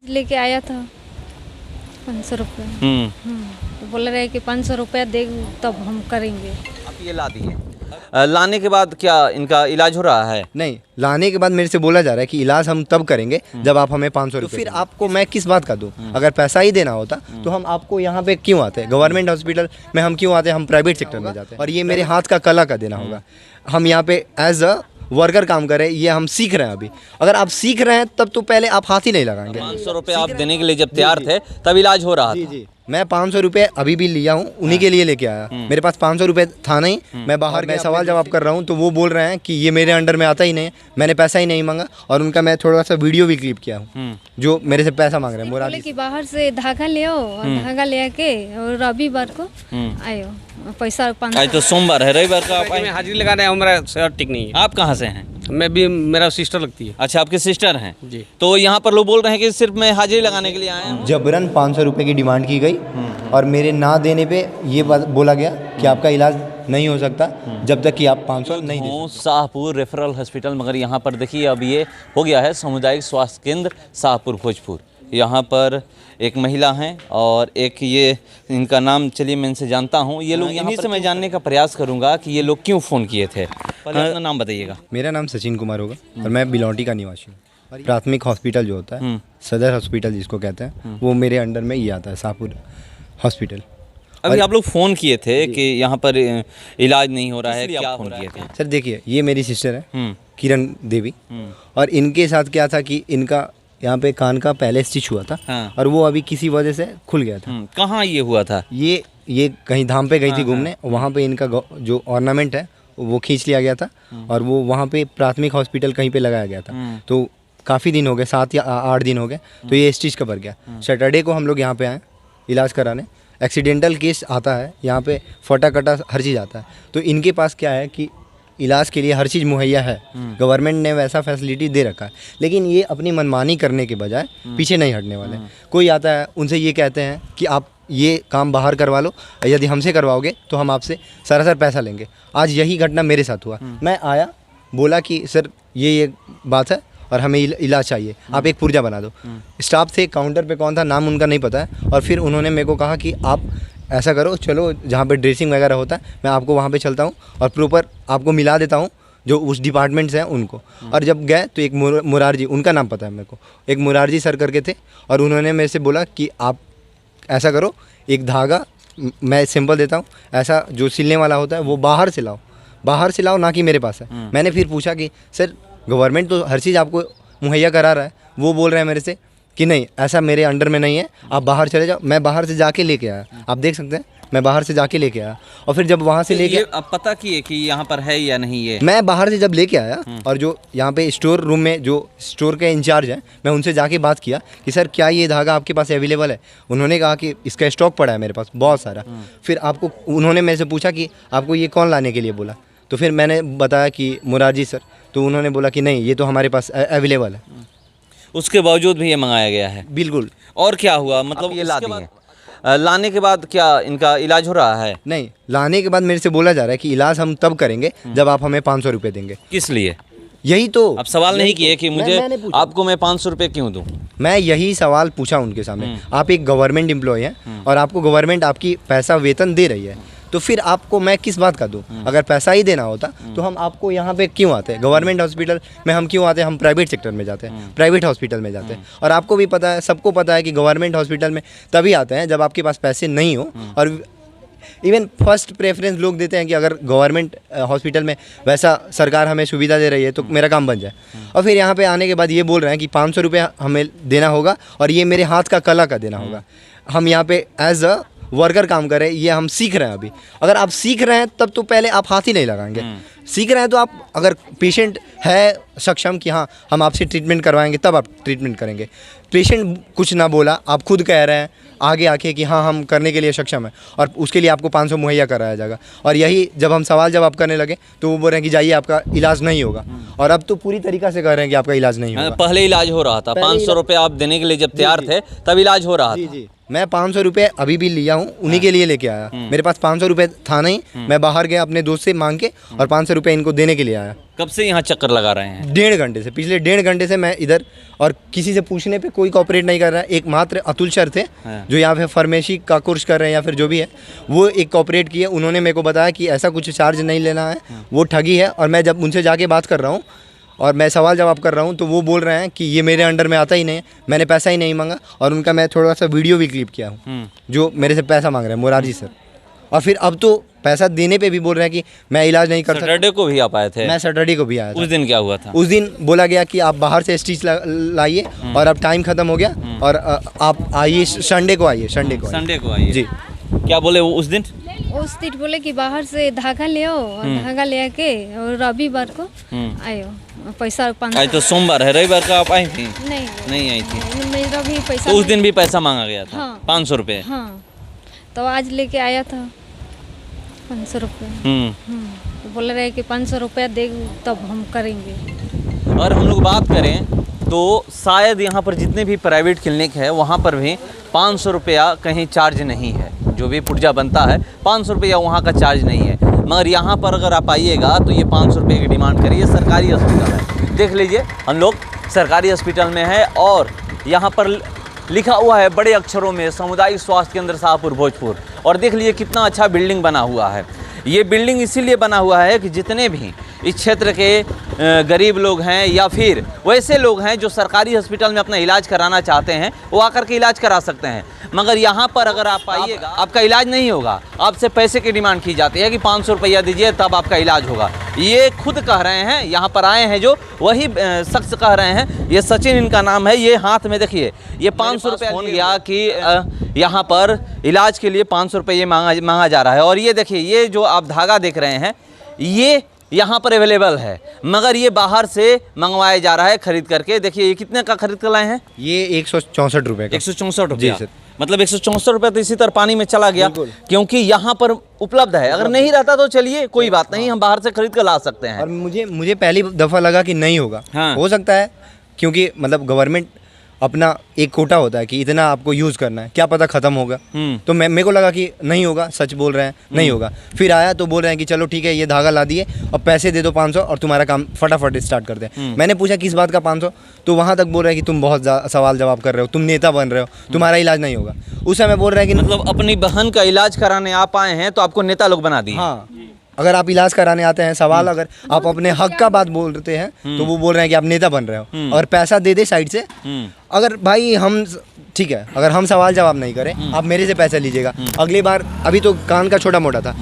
लेके आया था 500 रुपये। तो बोल रहे कि 500 रुपया दे तब हम करेंगे। आप ये ला दिए, लाने के बाद क्या इनका इलाज हो रहा है? नहीं, लाने के बाद मेरे से बोला जा रहा है कि इलाज हम तब करेंगे जब आप हमें 500 रुपये। फिर आपको मैं किस बात का दूं? अगर पैसा ही देना होता तो हम आपको यहाँ पे क्यों आते? गवर्नमेंट हॉस्पिटल में हम क्यों आते? हम प्राइवेट सेक्टर में जाते हैं। और ये मेरे हाथ का कला का देना होगा। हम यहाँ पे एज अ वर्कर काम कर रहे हैं, ये हम सीख रहे हैं अभी। अगर आप सीख रहे हैं तब तो पहले आप हाथ ही नहीं लगाएंगे। 500 रुपये आप देने के लिए जब तैयार थे तब इलाज हो रहा था। जी, मैं 500 रुपये अभी भी लिया हूँ, उन्हीं के लिए लेके आया। मेरे पास 500 रुपये था नहीं, मैं बाहर मैं सवाल जवाब कर रहा हूँ तो वो बोल रहे हैं कि ये मेरे अंडर में आता ही नहीं है, मैंने पैसा ही नहीं मांगा। और उनका मैं थोड़ा सा वीडियो भी क्लिप किया हूँ जो मेरे से पैसा मांग रहे हैं। बोले कि बाहर से धागा ले आओ और धागा ले के और रविवार को आयो पैसा 500। आज तो सोमवार है, रविवार को आप आए। मैं हाजिरी लगाने आया हूँ, मेरा शहर ठीक नहीं है। आप कहाँ से हैं? मैं भी, मेरा सिस्टर लगती है। अच्छा, आपके सिस्टर हैं जी। तो यहाँ पर लोग बोल रहे हैं कि सिर्फ मैं हाजिरी लगाने के लिए आया हूँ। जबरन 500 रुपये की डिमांड की गई और मेरे ना देने पे ये बात बोला गया कि आपका इलाज नहीं हो सकता जब तक कि आप 500 नहीं दे। शाहपुर रेफरल हॉस्पिटल, मगर यहाँ पर देखिए अब ये हो गया है सामुदायिक स्वास्थ्य केंद्र शाहपुर भोजपुर। यहाँ पर एक महिला हैं और एक ये, इनका नाम चलिए मैं इनसे जानता हूँ। ये लोग यहीं से मैं जानने का प्रयास करूँगा कि ये लोग क्यों फ़ोन किए थे। पहले अपना नाम बताइएगा। मेरा नाम सचिन कुमार होगा और मैं बिलौटी का निवासी हूँ। प्राथमिक हॉस्पिटल जो होता है, सदर हॉस्पिटल जिसको कहते हैं, वो मेरे अंडर में ही आता है, शाहपुर हॉस्पिटल। अभी आप लोग फ़ोन किए थे कि यहाँ पर इलाज नहीं हो रहा है, क्या फ़ोन किए थे? सर देखिए, ये मेरी सिस्टर है किरण देवी, और इनके साथ क्या था कि इनका यहाँ पे कान का पहले स्टिच हुआ था। हाँ। और वो अभी किसी वजह से खुल गया था। कहाँ ये हुआ था? ये कहीं धाम पे गई थी घूमने, वहाँ पे इनका जो ऑर्नामेंट है वो खींच लिया गया था और वो वहाँ पे प्राथमिक हॉस्पिटल कहीं पे लगाया गया था। तो काफ़ी दिन हो गए, 7 या 8 दिन हो गए, तो ये स्टिच कवर गया। सैटरडे को हम लोग यहाँ पे आए इलाज कराने। एक्सीडेंटल केस आता है यहाँ पे, फटा कटा हर चीज़ आता है। तो इनके पास क्या है कि इलाज के लिए हर चीज़ मुहैया है, गवर्नमेंट ने वैसा फैसिलिटी दे रखा है। लेकिन ये अपनी मनमानी करने के बजाय पीछे नहीं हटने वाले। कोई आता है, उनसे ये कहते हैं कि आप ये काम बाहर करवा लो, यदि हमसे करवाओगे तो हम आपसे सरासर पैसा लेंगे। आज यही घटना मेरे साथ हुआ। मैं आया, बोला कि सर ये बात है और हमें इलाज चाहिए, आप एक पुर्जा बना दो। स्टाफ थे, काउंटर पे कौन था नाम उनका नहीं पता है। और फिर उन्होंने मेरे को कहा कि आप ऐसा करो, चलो जहाँ पे ड्रेसिंग वगैरह होता है मैं आपको वहाँ पे चलता हूँ और प्रॉपर आपको मिला देता हूँ जो उस डिपार्टमेंट से हैं उनको। और जब गए तो एक मुरारजी, उनका नाम पता है मेरे को, एक मुरारजी सर करके थे, और उन्होंने मेरे से बोला कि आप ऐसा करो, एक धागा मैं सिंपल देता हूँ, ऐसा जो सिलने वाला होता है वो बाहर से लाओ, ना कि मेरे पास है। मैंने फिर पूछा कि सर गवर्नमेंट तो हर चीज़ आपको मुहैया करा रहा है। वो बोल रहे हैं मेरे से कि नहीं, ऐसा मेरे अंडर में नहीं है, आप बाहर चले जाओ। मैं बाहर से जाके लेके आया, आप देख सकते हैं, मैं बाहर से जाके लेके आया। और फिर जब वहाँ से लेके, अब पता किए कि यहाँ पर है या नहीं ये? मैं बाहर से जब लेके आया और जो यहाँ पे स्टोर रूम में जो स्टोर के इंचार्ज हैं, मैं उनसे जाके बात किया कि सर क्या ये धागा आपके पास अवेलेबल है? उन्होंने कहा कि इसका स्टॉक पड़ा है मेरे पास बहुत सारा। फिर आपको, उन्होंने मेरे से पूछा कि आपको ये कौन लाने के लिए बोला? तो फिर मैंने बताया कि मुरारजी सर। तो उन्होंने बोला कि नहीं, ये तो हमारे पास अवेलेबल है। उसके बावजूद भी ये मंगाया गया है? बिल्कुल। और क्या हुआ, मतलब ये ला दिए, लाने के बाद क्या इनका इलाज हो रहा है? नहीं, लाने के बाद मेरे से बोला जा रहा है कि इलाज हम तब करेंगे जब आप हमें 500 रुपये देंगे। किस लिए? यही तो अब सवाल नहीं किए कि मुझे आपको मैं 500 रुपये क्यों दूं? मैं यही सवाल पूछा उनके सामने। आप एक गवर्नमेंट एम्प्लॉय हैं और आपको गवर्नमेंट आपकी पैसा वेतन दे रही है, तो फिर आपको मैं किस बात का दूं? अगर पैसा ही देना होता तो हम आपको यहाँ पे क्यों आते? गवर्नमेंट हॉस्पिटल में हम क्यों आते? हम प्राइवेट सेक्टर में जाते हैं, प्राइवेट हॉस्पिटल में जाते हैं। और आपको भी पता है, सबको पता है कि गवर्नमेंट हॉस्पिटल में तभी आते हैं जब आपके पास पैसे नहीं हो। और इवन फर्स्ट प्रेफरेंस लोग देते हैं कि अगर गवर्नमेंट हॉस्पिटल में वैसा सरकार हमें सुविधा दे रही है तो मेरा काम बन जाए। और फिर यहाँ पे आने के बाद ये बोल रहे हैं कि 500 रुपये हमें देना होगा और ये मेरे हाथ का कला का देना होगा। हम यहाँ पे एज अ वर्कर काम कर रहे हैं, ये हम सीख रहे हैं अभी। अगर आप सीख रहे हैं तब तो पहले आप हाथ ही नहीं लगाएंगे। सीख रहे हैं तो आप, अगर पेशेंट है सक्षम कि हाँ हम आपसे ट्रीटमेंट करवाएंगे, तब आप ट्रीटमेंट करेंगे। पेशेंट कुछ ना बोला, आप खुद कह रहे हैं आगे आके कि हाँ हम करने के लिए सक्षम है और उसके लिए आपको 500 मुहैया कराया जाएगा। और यही जब हम सवाल जवाब करने लगे तो वो बोल रहे हैं कि जाइए आपका इलाज नहीं होगा। और अब तो पूरी तरीक़ा से कह रहे हैं कि आपका इलाज नहीं होगा। पहले इलाज हो रहा था, 500 रुपये आप देने के लिए जब तैयार थे तब इलाज हो रहा था। मैं 500 रुपये अभी भी लिया हूँ, उन्हीं के लिए लेके आया। मेरे पास 500 रुपये था नहीं, मैं बाहर गया अपने दोस्त से मांग के और 500 रुपये इनको देने के लिए आया। कब से यहाँ चक्कर लगा रहे हैं? 1.5 घंटे से, पिछले 1.5 घंटे से मैं इधर, और किसी से पूछने पे कोई कॉपरेट नहीं कर रहा है। एक मात्र अतुल सर थे जो यहाँ पे फार्मेसी का कोर्स कर रहे हैं या फिर जो भी है, वो एक कॉपरेट किए। उन्होंने मेरे को बताया कि ऐसा कुछ चार्ज नहीं लेना है, वो ठगी है। और मैं जब उनसे जाके बात कर रहा हूँ और मैं सवाल जवाब कर रहा हूँ तो वो बोल रहे हैं कि ये मेरे अंडर में आता ही नहीं है, मैंने पैसा ही नहीं मांगा। और उनका मैं थोड़ा सा वीडियो भी क्लिप किया हूँ जो मेरे से पैसा मांग रहे हैं, मोरारजी सर। और फिर अब तो पैसा देने पे भी बोल रहे हैं कि मैं इलाज नहीं कर सकता। सैटरडे को भी आप आए थे? मैं सैटरडे को भी आया था। उस दिन क्या हुआ था? उस दिन बोला गया कि आप बाहर से स्टिच लाइए और अब टाइम खत्म हो गया और आप आइए संडे को आइए, संडे को आइए। जी। क्या बोले वो उस दिन? बोले कि बाहर से धागा ले आओ और धागा ले आके और रविवार को आयो, पैसा 500। आज तो सोमवार है, रविवार को आप आई थी? नहीं आई थी। मेरा भी पैसा तो उस दिन भी पैसा मांगा गया था? हाँ। 500 रुपये? हाँ, तो आज लेके आया था 500 रुपये। तो बोल रहे कि 500 रुपया दे तब हम करेंगे। और हम लोग बात करें तो शायद यहाँ पर जितने भी प्राइवेट क्लिनिक है वहाँ पर भी 500 रुपया कहीं चार्ज नहीं है। जो भी पुर्जा बनता है 500 रुपया वहाँ का चार्ज नहीं है। मगर यहाँ पर अगर आप आइएगा तो ये 500 रुपये की डिमांड करिए। सरकारी हॉस्पिटल है, देख लीजिए, हम लोग सरकारी हॉस्पिटल में है और यहाँ पर लिखा हुआ है बड़े अक्षरों में सामुदायिक स्वास्थ्य केंद्र शाहपुर भोजपुर। और देख लीजिए कितना अच्छा बिल्डिंग बना हुआ है। ये बिल्डिंग इसीलिए बना हुआ है कि जितने भी इस क्षेत्र के गरीब लोग हैं या फिर वैसे लोग हैं जो सरकारी हॉस्पिटल में अपना इलाज कराना चाहते हैं, वो आकर के इलाज करा सकते हैं। मगर यहाँ पर अगर आप आइएगा आपका इलाज नहीं होगा, आपसे पैसे की डिमांड की जाती है कि 500 रुपया दीजिए तब आपका इलाज होगा। ये खुद कह रहे हैं, यहाँ पर आए हैं जो वही शख्स कह रहे हैं। ये सचिन इनका नाम है। ये हाथ में देखिए ये 500 रुपया फोन गया कि यहाँ पर इलाज के लिए 500 रुपये मांगा जा रहा है। और ये देखिए ये जो आप धागा देख रहे हैं ये यहाँ पर अवेलेबल है, मगर ये बाहर से मंगवाया जा रहा है खरीद करके। देखिए ये कितने का खरीद कर लाए हैं? ये 164 रुपये का। 164 रुपये? जी सर। मतलब 164 रुपये तो इसी तरह पानी में चला गया, क्योंकि यहाँ पर उपलब्ध है। अगर नहीं रहता तो चलिए कोई बात नहीं, हम बाहर से खरीद कर ला सकते हैं। और मुझे पहली दफ़ा लगा कि नहीं होगा। हाँ। हो सकता है क्योंकि मतलब गवर्नमेंट अपना एक कोटा होता है कि इतना आपको यूज़ करना है, क्या पता ख़त्म होगा। तो मेरे को लगा कि नहीं होगा, सच बोल रहे हैं नहीं होगा। फिर आया तो बोल रहे हैं कि चलो ठीक है ये धागा ला दिए, अब पैसे दे दो 500 और तुम्हारा काम फटाफट स्टार्ट कर दें। मैंने पूछा किस बात का 500, तो वहाँ तक बोल रहे हैं कि तुम बहुत सवाल जवाब कर रहे हो, तुम नेता बन रहे हो, तुम्हारा इलाज नहीं होगा। उस समय बोल रहे हैं कि मतलब अपनी बहन का इलाज कराने आप आए हैं तो आपको नेता लोग बना दिए? हाँ, अगर आप इलाज कराने आते हैं, सवाल अगर आप अपने हक का बात बोलते हैं तो वो बोल रहे हैं कि आप नेता बन रहे हो और पैसा दे दे साइड से। अगर भाई हम ठीक है, अगर हम सवाल जवाब नहीं करें, आप मेरे से पैसा लीजिएगा। अगली बार, अभी तो कान का छोटा मोटा था,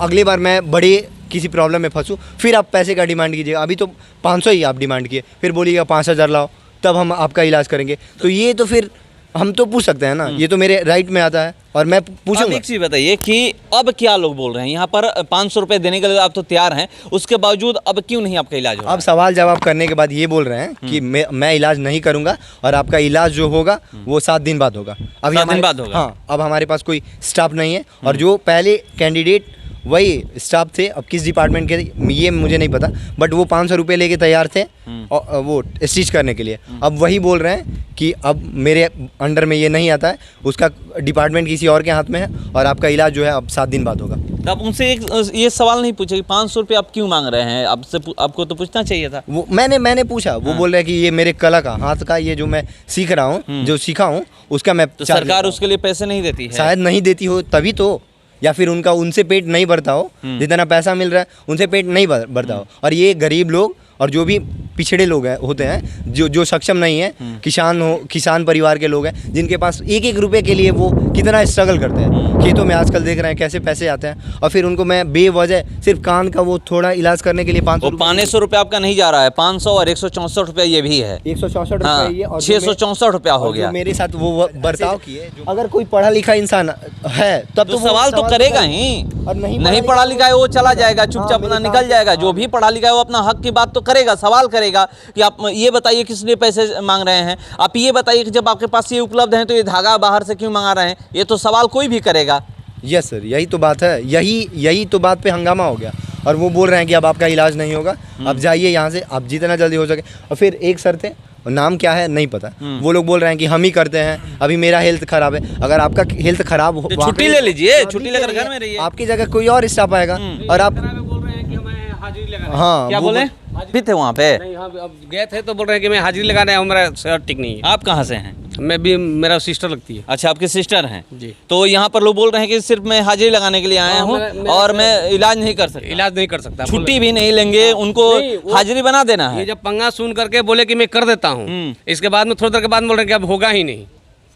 अगली बार मैं बड़े किसी प्रॉब्लम में फंसूँ फिर आप पैसे का डिमांड कीजिएगा। अभी तो 500 ही आप डिमांड किए, फिर बोलिएगा 5000 लाओ तब हम आपका इलाज करेंगे। तो ये तो फिर हम तो पूछ सकते हैं ना, ये तो मेरे राइट में आता है और मैं पूछूंगा। एक चीज़ बताइए कि अब क्या लोग बोल रहे हैं यहाँ पर 500 रुपये देने के लिए आप तो तैयार हैं, उसके बावजूद अब क्यों नहीं आपका इलाज होगा? अब सवाल जवाब करने के बाद ये बोल रहे हैं कि मैं इलाज नहीं करूंगा और आपका इलाज जो होगा वो 7 दिन बाद होगा। अब 7 दिन बाद होगा? हाँ, अब हमारे पास कोई स्टाफ नहीं है और जो पहले कैंडिडेट वही स्टाफ थे, अब किस डिपार्टमेंट के ये मुझे नहीं पता, बट वो 500 रुपये लेके तैयार थे और वो स्टिच करने के लिए। अब वही बोल रहे हैं कि अब मेरे अंडर में ये नहीं आता है, उसका डिपार्टमेंट किसी और के हाथ में है और आपका इलाज जो है अब 7 दिन बाद होगा। तो आप उनसे एक ये सवाल नहीं पूछे कि 500 रुपये आप क्यों मांग रहे हैं? आपको तो पूछना चाहिए था। वो मैंने पूछा, वो बोल रहे हैं कि ये मेरे कला का, हाथ का, ये जो मैं सीख रहा हूँ, जो सीखा हूँ उसका मैं तो सरकार उसके लिए पैसे नहीं देती है? शायद नहीं देती हो तभी तो, या फिर उनसे पेट नहीं भरता हो, जितना पैसा मिल रहा है उनसे पेट नहीं भरता हो। और ये गरीब लोग और जो भी पिछड़े लोग हैं होते हैं, जो सक्षम नहीं है, किसान परिवार के लोग हैं, जिनके पास एक एक रुपए के लिए वो कितना स्ट्रगल करते हैं। खेतों में आजकल देख रहे हैं कैसे पैसे आते हैं और फिर उनको मैं बेवजह सिर्फ कान का वो थोड़ा इलाज करने के लिए 500 रुपये आपका नहीं जा रहा है, 500 और 164 रुपये ये भी है, 164 रुपये ये और 664 रुपया हो गया। मेरे साथ वो बर्ताव किए। अगर कोई पढ़ा लिखा इंसान है तब तो सवाल तो करेगा ही, और नहीं पढ़ा लिखा है वो चला जाएगा, चुपचाप अपना निकल जाएगा। जो भी पढ़ा लिखा है वो अपना हक की बात तो करेगा, सवाल करेगा कि आप ये बताइए किस लिए पैसे मांग रहे हैं, आप ये बताइए कि जब आपके पास ये उपलब्ध है तो ये धागा बाहर से क्यों मंगा रहे हैं। ये तो सवाल कोई भी करेगा। यस सर, यही तो बात है, यही तो बात पे हंगामा हो गया। और वो बोल रहे हैं कि अब आपका इलाज नहीं होगा, अब जाइए यहाँ से, आप जितना जल्दी हो सके। और फिर एक सर थे और नाम क्या है नहीं पता। वो लोग बोल रहे हैं कि हम ही करते हैं, अभी मेरा हेल्थ खराब है। अगर आपका हेल्थ खराब हो, तो छुट्टी ले लीजिए, छुट्टी लेकर घर में रहिए। आपकी जगह कोई और स्टाफ आएगा और आप बोल रहे हैं कि हमें हाजिरी लगाना हाँ क्या बोले भी थे वहाँ पे? नहीं, हाँ अब गए थे तो बोल रहे हैं कि मैं हाजिरी लगाना है, मेरा सेहत ठीक नहीं है। आप कहाँ से हैं? मैं भी, मेरा सिस्टर लगती है अच्छा, आपके सिस्टर हैं जी। तो यहाँ पर लोग बोल रहे हैं कि सिर्फ मैं हाजिरी लगाने के लिए आया हाँ, हूँ मेरा और मैं इलाज नहीं कर सकता, इलाज नहीं कर सकता, छुट्टी भी नहीं लेंगे, उनको नहीं, वो- हाजिरी बना देना ये है। जब पंगा सुन करके बोले कि मैं कर देता हूँ, इसके बाद में थोड़ी देर के बाद बोल रहे हैं कि अब होगा ही नहीं।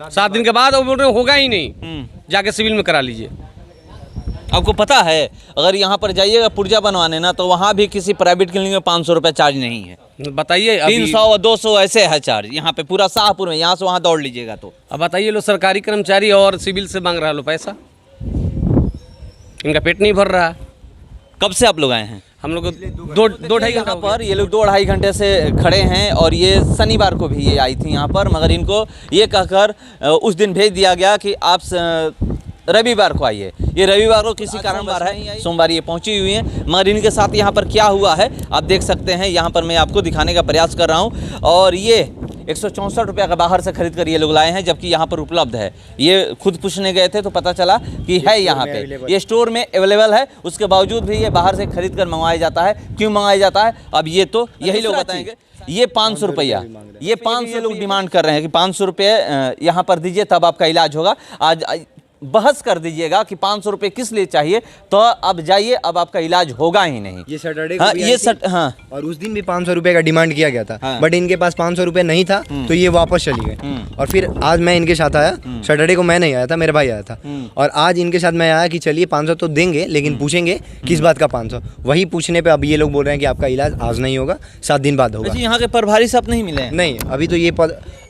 7 दिन के बाद वो बोल रहे हैं होगा ही नहीं, जाके सिविल में करा लीजिए। आपको पता है अगर यहाँ पर जाइएगा पुर्जा बनवाने ना तो वहाँ भी किसी प्राइवेट क्लिनिक में 500 रुपये चार्ज नहीं है, बताइए अभी- 300 और 200 ऐसे है चार्ज। यहाँ पे पूरा शाहपुर में, यहाँ से वहाँ दौड़ लीजिएगा तो अब बताइए लो, सरकारी कर्मचारी और सिविल से मांग रहा लो पैसा, इनका पेट नहीं भर रहा। कब से आप लोग आए हैं? हम लोग दो ढाई घंटा यहाँ पर ये लोग 2-2.5 घंटे से खड़े हैं और ये शनिवार को भी ये आई थी यहाँ पर, मगर इनको ये कहकर उस दिन भेज दिया गया कि आप रविवार को आइए। ये रविवार को किसी कारणवश है, सोमवार ये पहुंची हुई हैं, मगर इनके साथ यहाँ पर क्या हुआ है आप देख सकते हैं। यहाँ पर मैं आपको दिखाने का प्रयास कर रहा हूँ और ये 164 रुपये का बाहर से खरीद कर ये लोग लाए हैं, जबकि यहाँ पर उपलब्ध है। ये खुद पूछने गए थे तो पता चला कि है यहाँ पे, ये स्टोर में अवेलेबल है, उसके बावजूद भी ये बाहर से खरीद कर मंगवाया जाता है। क्यों मंगवाया जाता है अब ये तो यही लोग बताएंगे। ये 500 रुपया, ये 500 लोग डिमांड कर रहे हैं कि 500 रुपये यहाँ पर दीजिए तब आपका इलाज होगा। आज बहस कर दीजिएगा कि 500 रुपये किस लिए चाहिए, तो अब जाइए, अब आपका इलाज होगा ही नहीं। ये सैटरडे हाँ, हाँ, और उस दिन भी 500 रुपये का डिमांड किया गया था, हाँ। बट इनके पास 500 रुपये नहीं था तो ये वापस चली गए। और फिर आज मैं इनके साथ आया, सैटरडे को मैं नहीं आया था, मेरा भाई आया था, और आज इनके साथ मैं आया कि चलिए 500 तो देंगे, लेकिन पूछेंगे किस बात का 500। वही पूछने पे अब ये लोग बोल रहे हैं कि आपका इलाज आज नहीं होगा, 7 दिन बाद होगा। यहाँ के प्रभारी साहब नहीं मिले हैं? नहीं, अभी तो ये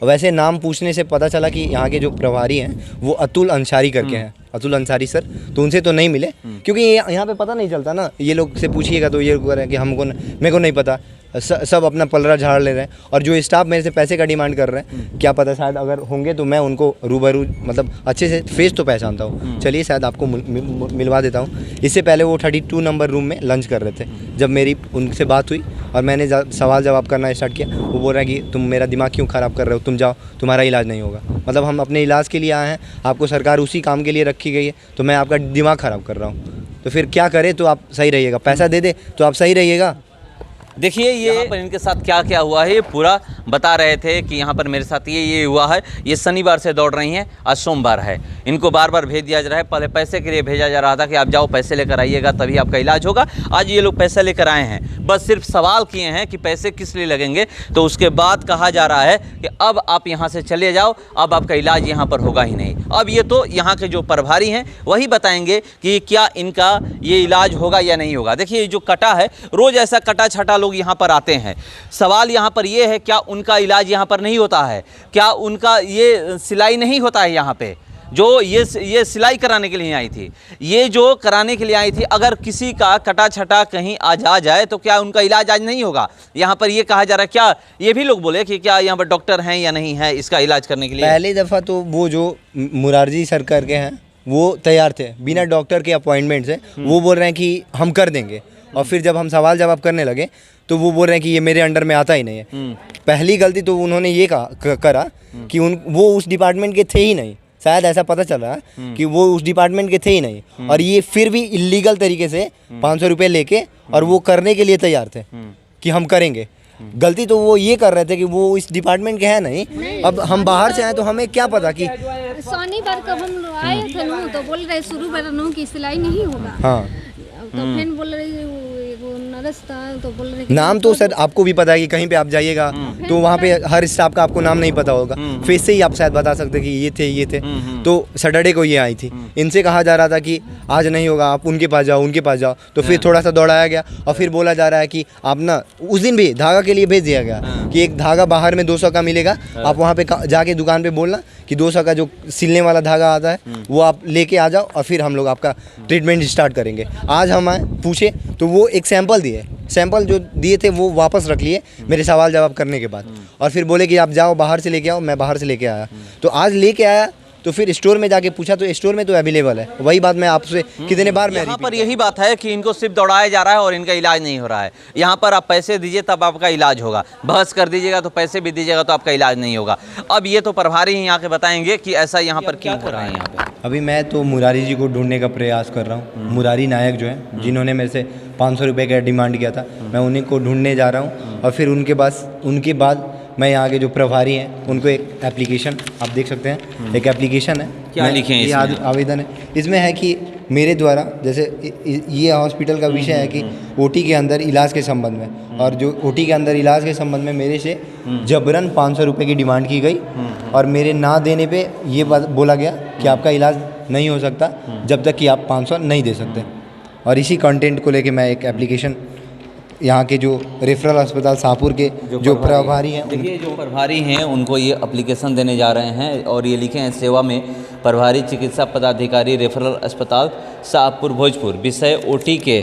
वैसे नाम पूछने से पता चला कि यहाँ के जो प्रभारी हैं वो अतुल अंसारी करके हैं, अतुल अंसारी सर, तो उनसे तो नहीं मिले क्योंकि यहाँ पे पता नहीं चलता ना। ये लोग से पूछिएगा तो ये कह रहे हैं कि मेरे को नहीं पता, सब अपना पलरा झाड़ ले रहे हैं। और जो स्टाफ मेरे से पैसे का डिमांड कर रहे हैं, क्या पता शायद अगर होंगे तो मैं उनको रूबरू मतलब अच्छे से फेस तो पहचानता हूँ, चलिए शायद आपको मिलवा देता हूँ। इससे पहले वो 32 नंबर रूम में लंच कर रहे थे, जब मेरी उनसे बात हुई और मैंने सवाल जवाब करना स्टार्ट किया, वो बोल रहे हैं कि तुम मेरा दिमाग क्यों ख़राब कर रहे हो, तुम जाओ, तुम्हारा इलाज नहीं होगा। मतलब हम अपने इलाज के लिए आए हैं, आपको सरकार उसी काम के लिए रखी गई है, तो मैं आपका दिमाग ख़राब कर रहा हूँ, तो फिर क्या करें? तो आप सही रहिएगा, पैसा दे दे तो आप सही रहिएगा। देखिए ये यहाँ पर इनके साथ क्या क्या हुआ है, ये पूरा बता रहे थे कि यहाँ पर मेरे साथ ये हुआ है। ये शनिवार से दौड़ रही हैं, आज सोमवार है, इनको बार बार भेज दिया जा रहा है। पहले पैसे के लिए भेजा जा रहा था कि आप जाओ पैसे लेकर आइएगा तभी आपका इलाज होगा। आज ये लोग पैसे लेकर आए हैं, बस सिर्फ सवाल किए हैं कि पैसे किस लिए लगेंगे, तो उसके बाद कहा जा रहा है कि अब आप यहाँ से चले जाओ, अब आपका इलाज यहाँ पर होगा ही नहीं। अब ये तो यहाँ के जो प्रभारी हैं वही बताएंगे कि क्या इनका ये इलाज होगा या नहीं होगा। देखिए जो कटा है, रोज़ ऐसा कटा छटा लोग यहाँ पर आते हैं। सवाल यहाँ पर ये है, क्या उनका इलाज यहाँ पर नहीं होता है? क्या उनका ये सिलाई नहीं होता है? यहाँ पे जो ये सिलाई कराने के लिए आई थी, ये जो कराने के लिए आई थी, अगर किसी का कटा छटा कहीं आज आ जाए तो क्या उनका इलाज आज नहीं होगा? यहाँ पर ये कहा जा रहा है, क्या ये भी लोग बोले कि क्या यहाँ पर डॉक्टर हैं या नहीं है इसका इलाज करने के लिए? पहली दफ़ा तो वो जो मुरारजी सर करके हैं वो तैयार थे बिना डॉक्टर के अपॉइंटमेंट से, वो बोल रहे हैं कि हम कर देंगे। और फिर जब हम सवाल जवाब करने लगे तो वो बोल रहे हैं कि ये मेरे अंडर में आता ही नहीं है। पहली गलती तो उन्होंने ये करा कि वो उस डिपार्टमेंट के थे ही नहीं, शायद ऐसा पता चल रहा है कि वो उस डिपार्टमेंट के थे ही नहीं, और ये फिर भी इलीगल तरीके से 500 रुपये लेके और वो करने के लिए तैयार थे कि हम करेंगे। गलती तो वो ये कर रहे थे कि वो इस डिपार्टमेंट के हैं नहीं। अब हम बाहर से आए तो हमें क्या पता कि शनिवार को हम आए थे ना, तो बोल रहे शुरू में कि सिलाई नहीं होगा। हाँ, तो फिर बोल रहे वो नर्स था, तो बोल रहे नाम तो सर आपको भी पता है कि कहीं पे आप जाइएगा तो वहाँ पे हर स्टाफ का आपको नाम नहीं पता होगा, फेस से ही आप शायद बता सकते कि ये थे। तो सैटरडे को ये आई थी, इनसे कहा जा रहा था कि आज नहीं होगा, आप उनके पास जाओ। तो फिर थोड़ा सा दौड़ाया गया और फिर बोला जा रहा है कि आप ना, उस दिन भी धागा के लिए भेज दिया गया कि एक धागा बाहर में 200 का मिलेगा, आप वहाँ पे जाके दुकान पे बोलना कि 200 का जो सिलने वाला धागा आता है वो आप लेके आ जाओ और फिर हम लोग आपका ट्रीटमेंट स्टार्ट करेंगे। आज हम आए पूछे तो वो एक सैंपल जो दिए थे वो वापस रख लिए मेरे सवाल जवाब करने के बाद, और फिर बोले कि आप जाओ बाहर से लेके आओ। मैं बाहर से लेके आया, तो आज लेके आया तो फिर स्टोर में जाके पूछा तो स्टोर में तो अवेलेबल है। वही बात मैं आपसे कितने बार मैं यहाँ पर यही बात है कि इनको सिर्फ दौड़ाया जा रहा है और इनका इलाज नहीं हो रहा है। यहाँ पर आप पैसे दीजिए तब आपका इलाज होगा, बहस कर दीजिएगा तो पैसे भी दीजिएगा तो आपका इलाज नहीं होगा। अब ये तो प्रभारी ही यहाँ के बताएंगे कि ऐसा यहाँ पर क्या हो रहा है। यहाँ पे अभी मैं तो मुरारी जी को ढूंढने का प्रयास कर रहा हूँ। मुरारी नायक जो हैं, जिन्होंने मेरे से 500 रुपये का डिमांड किया था, मैं उन्हीं को ढूंढने जा रहा हूँ। और फिर उनके बाद मैं यहाँ के जो प्रभारी हैं उनको एक एप्लीकेशन, आप देख सकते हैं, एक एप्लीकेशन है। क्या लिखे हैं इसमें? आवेदन है इसमें है कि मेरे द्वारा, जैसे ये हॉस्पिटल का विषय है कि ओटी के अंदर इलाज के संबंध में, और जो ओटी के अंदर इलाज के संबंध में मेरे से जबरन 500 रुपये की डिमांड की गई, और मेरे ना देने पे ये बात बोला गया कि आपका इलाज नहीं हो सकता जब तक कि आप 500 नहीं दे सकते। और इसी कंटेंट को लेके मैं एक एप्लीकेशन यहाँ के जो रेफरल अस्पताल शाहपुर के जो प्रभारी हैं, देखिए जो प्रभारी हैं उनको ये एप्लीकेशन देने जा रहे हैं और ये लिखे हैं सेवा में प्रभारी चिकित्सा पदाधिकारी रेफरल अस्पताल शाहपुर भोजपुर, विषय ओटी के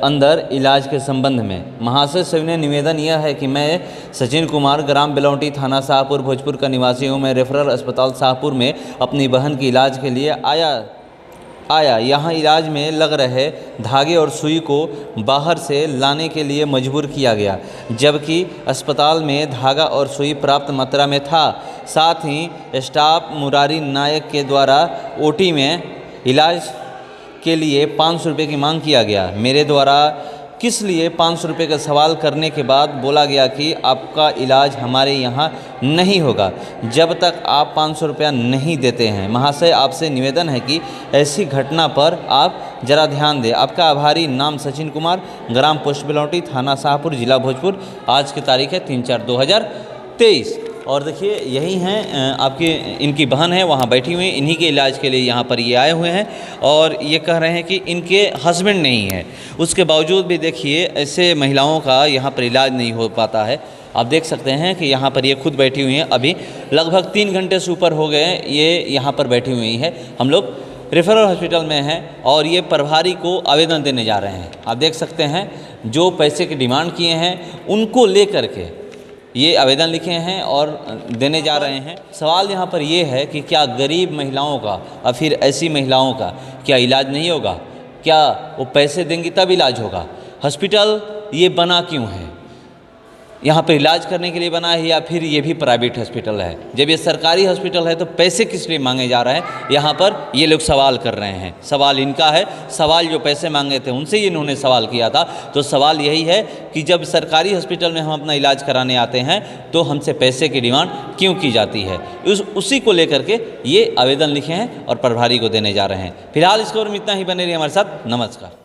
अंदर इलाज के संबंध में। महाशय सविनय निवेदन यह है कि मैं सचिन कुमार, ग्राम बेलौटी, थाना शाहपुर भोजपुर का निवासी हूँ। मैं रेफरल अस्पताल शाहपुर में अपनी बहन की इलाज के लिए आया यहाँ इलाज में लग रहे धागे और सुई को बाहर से लाने के लिए मजबूर किया गया, जबकि अस्पताल में धागा और सुई पर्याप्त मात्रा में था। साथ ही स्टाफ मुरारी नायक के द्वारा ओटी में इलाज के लिए 500 रुपये की मांग किया गया। मेरे द्वारा किस लिए 500 रुपये का सवाल करने के बाद बोला गया कि आपका इलाज हमारे यहाँ नहीं होगा जब तक आप 500 रुपया नहीं देते हैं। महाशय आपसे निवेदन है कि ऐसी घटना पर आप जरा ध्यान दें। आपका आभारी, नाम सचिन कुमार, ग्राम पोस्ट बेलौटी, थाना शाहपुर, जिला भोजपुर। आज की तारीख है 3/4/2023। और देखिए यही हैं आपकी, इनकी बहन है वहाँ बैठी हुई, इन्हीं के इलाज के लिए यहाँ पर ये आए हुए हैं और ये कह रहे हैं कि इनके हस्बैंड नहीं है। उसके बावजूद भी देखिए ऐसे महिलाओं का यहाँ पर इलाज नहीं हो पाता है। आप देख सकते हैं कि यहाँ पर ये खुद बैठी हुई हैं। अभी लगभग 3 घंटे से ऊपर हो गए ये यहाँ पर बैठी हुई है। हम लोग रेफरल हॉस्पिटल में हैं और ये प्रभारी को आवेदन देने जा रहे हैं। आप देख सकते हैं जो पैसे की डिमांड किए हैं उनको लेकर के ये आवेदन लिखे हैं और देने जा रहे हैं। सवाल यहाँ पर ये है कि क्या गरीब महिलाओं का और फिर ऐसी महिलाओं का क्या इलाज नहीं होगा? क्या वो पैसे देंगी तब इलाज होगा? हॉस्पिटल ये बना क्यों है? यहाँ पर इलाज करने के लिए बना है या फिर ये भी प्राइवेट हॉस्पिटल है? जब ये सरकारी हॉस्पिटल है तो पैसे किस लिए मांगे जा रहे हैं? यहाँ पर ये लोग सवाल कर रहे हैं। सवाल इनका है, सवाल जो पैसे मांगे थे उनसे ही इन्होंने सवाल किया था। तो सवाल यही है कि जब सरकारी हॉस्पिटल में हम अपना इलाज कराने आते हैं तो हमसे पैसे की डिमांड क्यों की जाती है? उसी को लेकर के ये आवेदन लिखे हैं और प्रभारी को देने जा रहे हैं। फिलहाल इस खबर में इतना ही। बने रहिए हमारे साथ। नमस्कार।